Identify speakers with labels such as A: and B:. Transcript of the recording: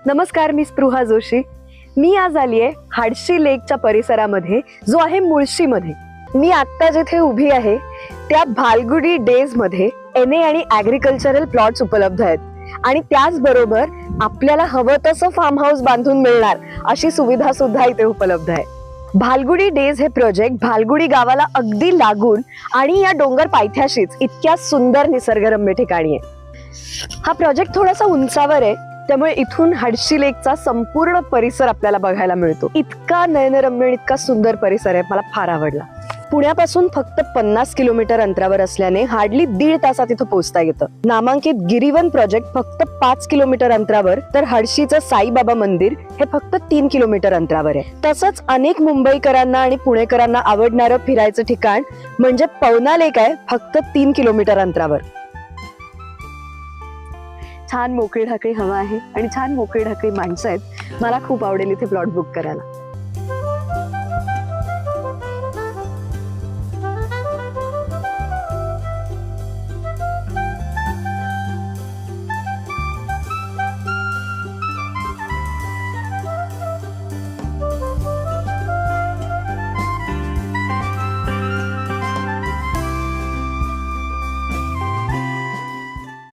A: नमस्कार, मी स्पृहा जोशी. मी आज आली आहे हाडशी लेकच्या परिसरामध्ये, जो आहे मुळशीमध्ये. मी आत्ता जिथे उभी आहे त्या भालगुडी डेज मध्ये NA आणि ऍग्रिकल्चरल प्लॉट्स उपलब्ध आहेत आणि त्याचबरोबर आपल्याला हवं तसं फार्म हाऊस बांधून मिळणार अशी सुविधा सुद्धा इथे उपलब्ध आहे. भालगुडी डेज हे प्रोजेक्ट भालगुडी गावाला अगदी लागून आणि या डोंगर पायथ्याशीच इतक्या सुंदर निसर्गरम्य ठिकाणी आहे. हा प्रोजेक्ट थोडासा उंचावर आहे, त्यामुळे इथून हाडशी लेकचा संपूर्ण परिसर आपल्याला बघायला मिळतो. इतका नयनरम्य, इतका सुंदर परिसर आहे, मला फार आवडला. पुण्यापासून फक्त 50 किलोमीटर अंतरावर असल्याने हार्डली 1.5 तासात इथं पोहोचता येतं. नामांकित गिरीवन प्रोजेक्ट फक्त 5 किलोमीटर अंतरावर, तर हाडशीचं साईबाबा मंदिर हे फक्त 3 किलोमीटर अंतरावर आहे. तसंच अनेक मुंबईकरांना आणि पुणेकरांना आवडणारं फिरायचं ठिकाण म्हणजे पवना लेक आहे, फक्त 3 किलोमीटर अंतरावर. छान मोकळी ढाकळी हवा आहे आणि छान मोकळी ढाकळी माणसं आहेत. मला खूप आवडेल इथे प्लॉट बुक करायला.